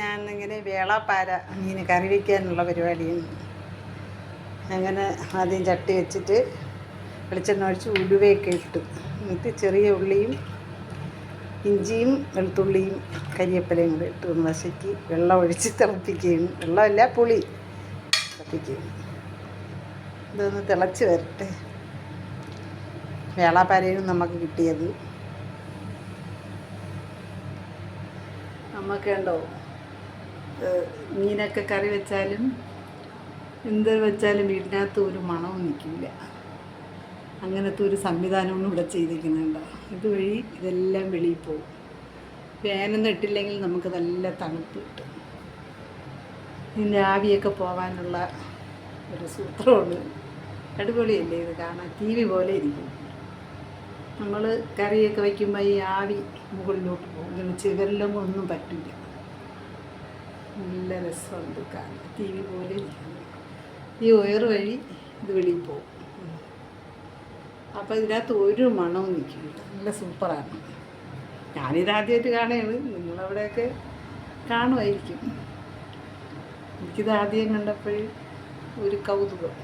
ഞാനിങ്ങനെ വേളാപ്പാര മീൻ കറി വയ്ക്കാനുള്ള പരിപാടിയാണ്. അങ്ങനെ ആദ്യം ചട്ടി വെച്ചിട്ട് വെളിച്ചെണ്ണ ഒഴിച്ച് ഉലുവയൊക്കെ ഇട്ട് എന്നിട്ട് ചെറിയ ഉള്ളിയും ഇഞ്ചിയും വെളുത്തുള്ളിയും കരിവേപ്പിലയും കൂടെ ഇട്ട് ഒന്ന് വശക്കി വെള്ളം ഒഴിച്ച് തിളപ്പിക്കുകയാണ്. വെള്ളമല്ല, പുളി തിളപ്പിക്കുകയാണ്. ഇതൊന്ന് തിളച്ച് വരട്ടെ. വേളാപ്പാരയും നമുക്ക് കിട്ടിയത് നമുക്കുണ്ടോ, മീനൊക്കെ കറി വെച്ചാലും എന്ത് വെച്ചാലും വീടിനകത്ത് ഒരു മണവും നിൽക്കില്ല. അങ്ങനത്തെ ഒരു സംവിധാനമാണ് ഇവിടെ ചെയ്തിരിക്കുന്നുണ്ടോ. ഇതുവഴി ഇതെല്ലാം വെളിയിൽ പോകും. ഫാനൊന്നും ഇട്ടില്ലെങ്കിൽ നമുക്ക് നല്ല തണുപ്പ് കിട്ടും. ഇതിൻ്റെ ആവിയൊക്കെ പോകാനുള്ള ഒരു സൂത്രമാണ്. അടിപൊളിയല്ലേ ഇത് കാണാൻ? ടി വി പോലെ ഇരിക്കും. നമ്മൾ കറിയൊക്കെ വയ്ക്കുമ്പോൾ ഈ ആവി മുകളിലോട്ട് പോകും. ഇങ്ങനെ ചിവരിലൊന്നും ഒന്നും പറ്റില്ല. നല്ല രസമുണ്ട് കാണാൻ. ടി വി പോലെ ഇരിക്കും. ഈ ഒയർ വഴി ഇത് വെളിയിൽ പോകും. അപ്പോൾ ഇതിനകത്ത് ഒരു മണവും നിൽക്കില്ല. നല്ല സൂപ്പറാണ്. ഞാനിതാദ്യമായിട്ട് കാണുകയാണ്. നിങ്ങളവിടെയൊക്കെ കാണുമായിരിക്കും. എനിക്കിത് ആദ്യം കണ്ടപ്പോൾ ഒരു കൗതുകം.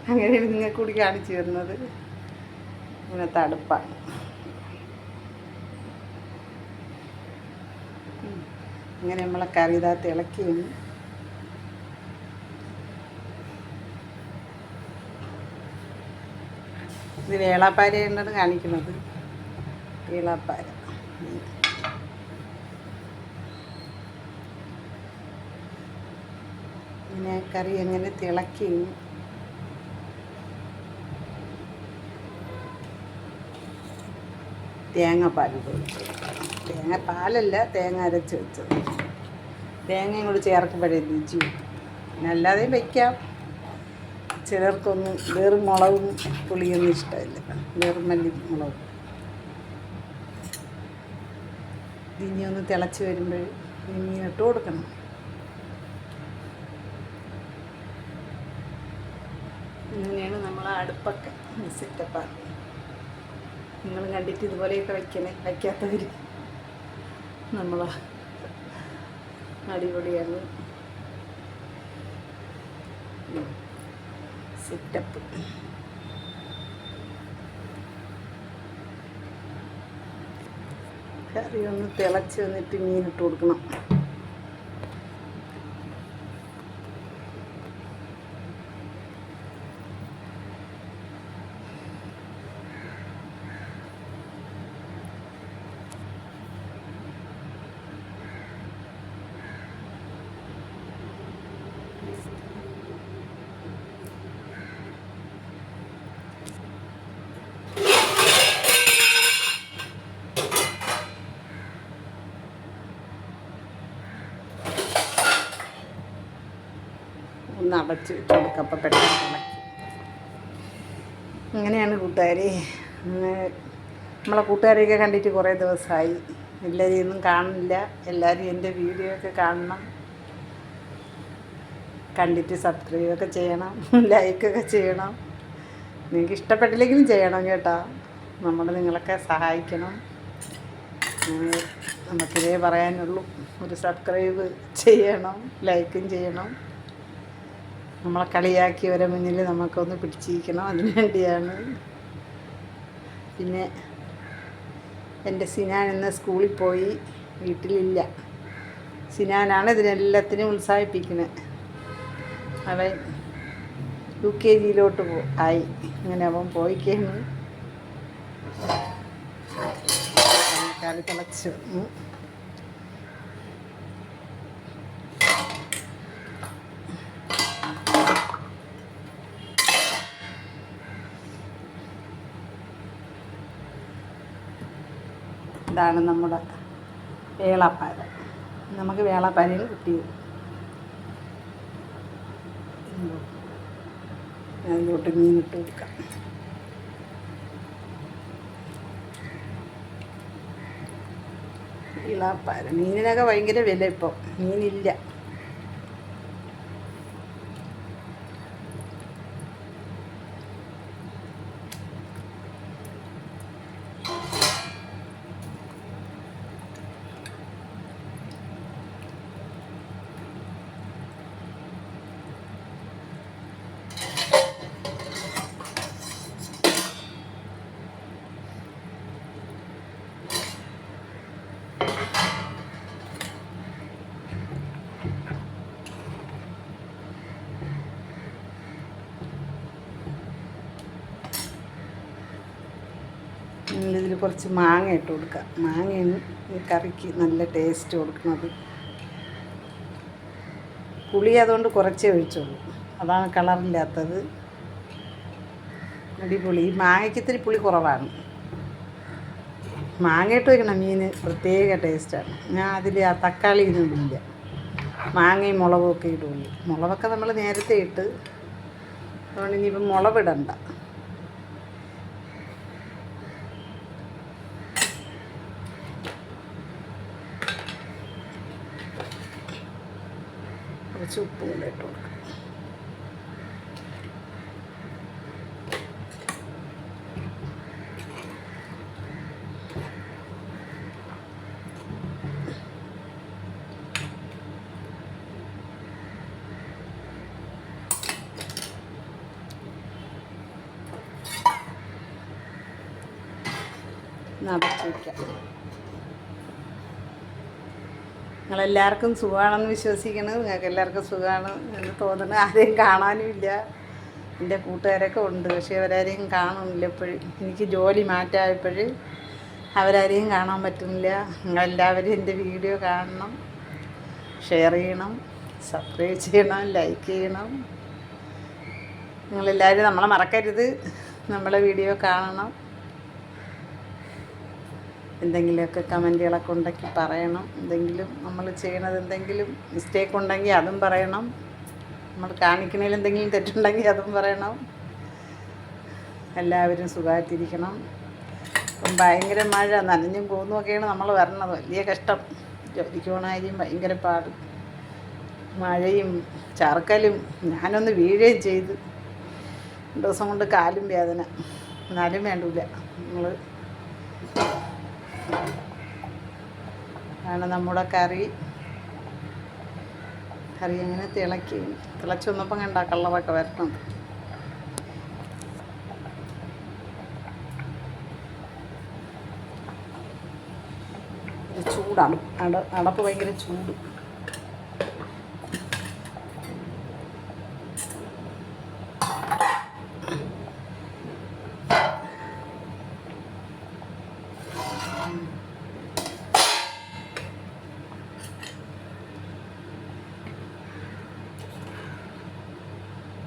അങ്ങനെയാണ് നിങ്ങൾക്ക് കൂടി കാണിച്ചു തരുന്നത്. ഇങ്ങനത്തെ അടുപ്പാണ്. അങ്ങനെ നമ്മളെ കറി ഇതാത്ത് ഇളക്കിയാണ്. ഇത് വേളാപ്പാരയാണ് കാണിക്കുന്നത്. വേളാപ്പാര ഇങ്ങനെ കറി എങ്ങനെ തിളക്കിയാണ്. തേങ്ങാപ്പാൽ തേങ്ങാപ്പാലല്ല, തേങ്ങ അരച്ച് വെച്ചത്. തേങ്ങയും കൂടി ചേർക്കുമ്പോഴേ രുചി. പിന്നെ അല്ലാതെയും വയ്ക്കാം. ചിലർക്കൊന്നും വേറും മുളകും പുളിയൊന്നും ഇഷ്ടമില്ല. വേറും മല്ലി മുളകും. ഇനി ഒന്ന് തിളച്ച് വരുമ്പോൾ മീനിട്ട് കൊടുക്കണം. ഇങ്ങനെയാണ് നമ്മൾ അടുപ്പൊക്കെ സെറ്റപ്പാണ്. നിങ്ങൾ കണ്ടിട്ട് ഇതുപോലെയൊക്കെ വയ്ക്കണേ. വയ്ക്കാത്തവർ നമ്മൾ അടിപൊളിയാണ് സെറ്റപ്പ്. കറി ഒന്ന് തിളച്ച് വന്നിട്ട് മീനിട്ട് കൊടുക്കണം. ഒന്ന് അടച്ച് വെച്ച് കൊടുക്കുക. അപ്പം പെട്ടെന്ന് ഇളക്കി. അങ്ങനെയാണ് കൂട്ടുകാരെ. നമ്മളെ കൂട്ടുകാരെയൊക്കെ കണ്ടിട്ട് കുറേ ദിവസമായി. എല്ലാവരും ഒന്നും കാണില്ല. എല്ലാവരും എൻ്റെ വീഡിയോ ഒക്കെ കാണണം. കണ്ടിട്ട് സബ്സ്ക്രൈബൊക്കെ ചെയ്യണം, ലൈക്കൊക്കെ ചെയ്യണം. നിങ്ങൾക്ക് ഇഷ്ടപ്പെട്ടില്ലെങ്കിലും ചെയ്യണം കേട്ടോ. നിങ്ങളൊക്കെ സഹായിക്കണം. നമുക്കിതേ പറയാനുള്ളൂ. ഒരു സബ്സ്ക്രൈബ് ചെയ്യണം, ലൈക്കും ചെയ്യണം. നമ്മളെ കളിയാക്കിയവരെ മുന്നിൽ നമുക്കൊന്ന് പിടിച്ചിരിക്കണം. അതിനു വേണ്ടിയാണ്. പിന്നെ എൻ്റെ സിനാൻ ഇന്ന് സ്കൂളിൽ പോയി, വീട്ടിലില്ല. സിനാനാണ് ഇതിനെല്ലാത്തിനും ഉത്സാഹിപ്പിക്കുന്നത്. അവൻ UKG ആയി. അങ്ങനെ അവൻ പോയിക്കാണ്. കറി തിളച്ചു. ഇതാണ് നമ്മുടെ വേളാപ്പാര. നമുക്ക് വേളാപ്പാരയിൽ കിട്ടിയത്. അതിലോട്ട് മീനിട്ട് കൊടുക്കാം. വേളാപ്പാര മീനിനൊക്കെ ഭയങ്കര വില ഇപ്പോൾ. മീനില്ല. കുറച്ച് മാങ്ങ ഇട്ട് കൊടുക്കുക. മാങ്ങയാണ് ഈ കറിക്ക് നല്ല ടേസ്റ്റ് കൊടുക്കുന്നത്. പുളി അതുകൊണ്ട് കുറച്ചേ ഒഴിച്ചുള്ളൂ, അതാണ് കളറില്ലാത്തത്. അടിപൊളി. ഈ മാങ്ങയ്ക്ക് ഇത്തിരി പുളി കുറവാണ്. മാങ്ങ ഇട്ട് വയ്ക്കണം മീൻ പ്രത്യേക ടേസ്റ്റാണ്. ഞാൻ അതിൽ ആ തക്കാളി ഇടുന്നില്ല, മാങ്ങയും മുളകും ഒക്കെ ഇടുള്ളൂ. മുളകൊക്കെ നമ്മൾ നേരത്തെ ഇട്ട്, അതുകൊണ്ട് ഇനിയിപ്പം മുളകിടണ്ട. കുറച്ച് ഉപ്പും കൂടെ ഇട്ട് കൊടുക്കാം. അടച്ച് വയ്ക്കാം. നിങ്ങളെല്ലാവർക്കും സുഖമാണെന്ന് വിശ്വസിക്കുന്നത്. നിങ്ങൾക്ക് എല്ലാവർക്കും സുഖമാണ് എന്ന് തോന്നുന്നു. ആരെയും കാണാനും ഇല്ല. എൻ്റെ കൂട്ടുകാരൊക്കെ ഉണ്ട്, പക്ഷേ അവരാരെയും കാണുന്നില്ല. എപ്പോഴും എനിക്ക് ജോലി മാറ്റായപ്പോൾ അവരാരെയും കാണാൻ പറ്റുന്നില്ല. നിങ്ങളെല്ലാവരും എൻ്റെ വീഡിയോ കാണണം, ഷെയർ ചെയ്യണം, സബ്സ്ക്രൈബ് ചെയ്യണം, ലൈക്ക് ചെയ്യണം. നിങ്ങളെല്ലാവരും നമ്മളെ മറക്കരുത്, നമ്മളെ വീഡിയോ കാണണം. എന്തെങ്കിലുമൊക്കെ കമൻറ്റുകളൊക്കെ ഉണ്ടെങ്കിൽ പറയണം. എന്തെങ്കിലും നമ്മൾ ചെയ്യണത് എന്തെങ്കിലും മിസ്റ്റേക്ക് ഉണ്ടെങ്കിൽ അതും പറയണം. നമ്മൾ കാണിക്കണതിൽ എന്തെങ്കിലും തെറ്റുണ്ടെങ്കിൽ അതും പറയണം. എല്ലാവരും സുഖമായിട്ടിരിക്കണം. ഇപ്പം ഭയങ്കര മഴ, നനഞ്ഞും പോകുന്നതൊക്കെയാണ് നമ്മൾ വരണത്. വലിയ കഷ്ടം. ജോലിക്ക് പോകണമായിരിക്കും ഭയങ്കര പാട്. മഴയും ചാർക്കലും. ഞാനൊന്ന് വീഴുകയും ചെയ്ത്. 2 ദിവസം കൊണ്ട് കാലും വേദന. എന്നാലും വേണ്ടില്ല, നമ്മൾ ആണ് നമ്മുടെ കറി അങ്ങനെ തിളച്ച് വന്നപ്പം കണ്ട കളറൊക്കെ വരണം. ചൂടാണ്, അടപ്പ് ഭയങ്കര ചൂട്.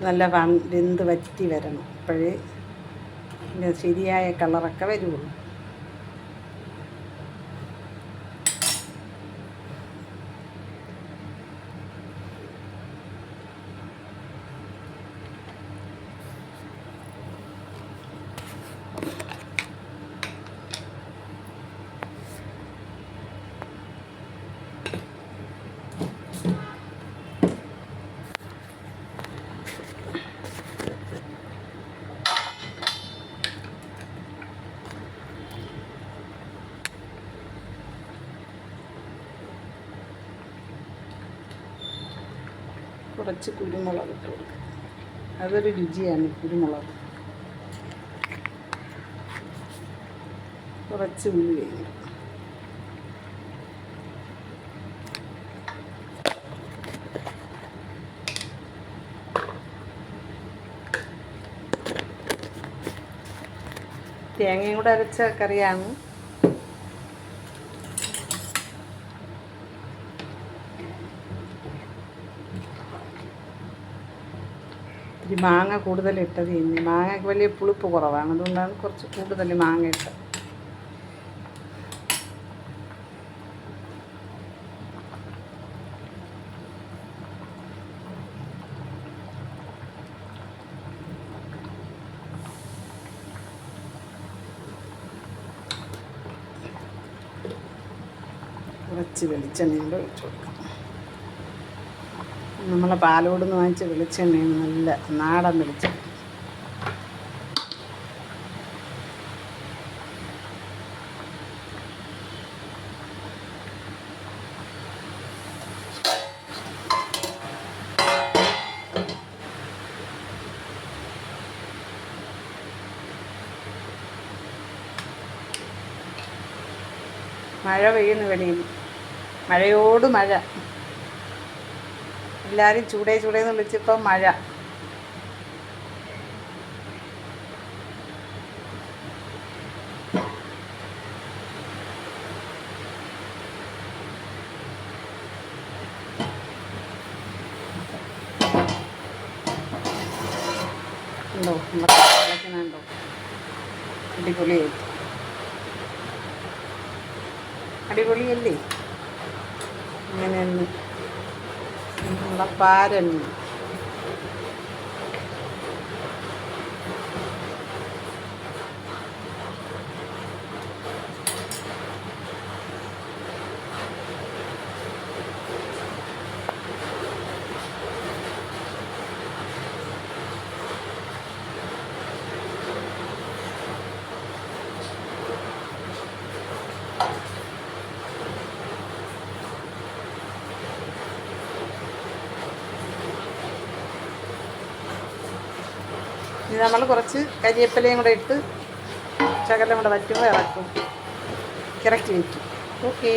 നല്ല വെന്ത് വറ്റി വരണം. അപ്പോഴേ ശരിയായ കളറൊക്കെ വരുള്ളൂ. കുറച്ച് കുരുമുളക് ഇട്ട് കൊടുക്കുക. അതൊരു രുചിയാണ് കുരുമുളക്. കുറച്ച് ഉള്ളി വേണം. തേങ്ങയും കൂടെ അരച്ച കറിയാണ്. ഇത്തിരി മാങ്ങ കൂടുതൽ ഇട്ടത്. ഇനി മാങ്ങയ്ക്ക് വലിയ പുളിപ്പ് കുറവാണ്, അതുകൊണ്ടാണ് കുറച്ച് കൂടുതൽ മാങ്ങ ഇട്ടത്. കുറച്ച് വെളിച്ചെണ്ണയും കൂടെ ഒഴിച്ച് കൊടുക്കാം. നമ്മളെ പാലോടുന്ന് വാങ്ങിച്ച വെളിച്ചെണ്ണയാണ്, നല്ല നാടൻ വെളിച്ചെണ്ണ. മഴ പെയ്യുന്നു വെളിയിൽ, മഴയോട് മഴ. എല്ലാവരും ചൂടേന്ന് വിളിച്ചപ്പോൾ മഴ. ഉണ്ടോ നമ്മുടെ തിളയ്ക്കുന്നുണ്ടോ? അടിപൊളിയായിട്ട് അടിപൊളിയല്ലേ? ഇങ്ങനെയൊന്ന് നമ്മളെ പാരൻ ഇത് നമ്മൾ കുറച്ച് കരിയേപ്പിലയും കൂടെ ഇട്ട് ശകലം കൂടെ വറ്റുമ്പോൾ ഇറക്കി വയ്ക്കും. ഓക്കേ.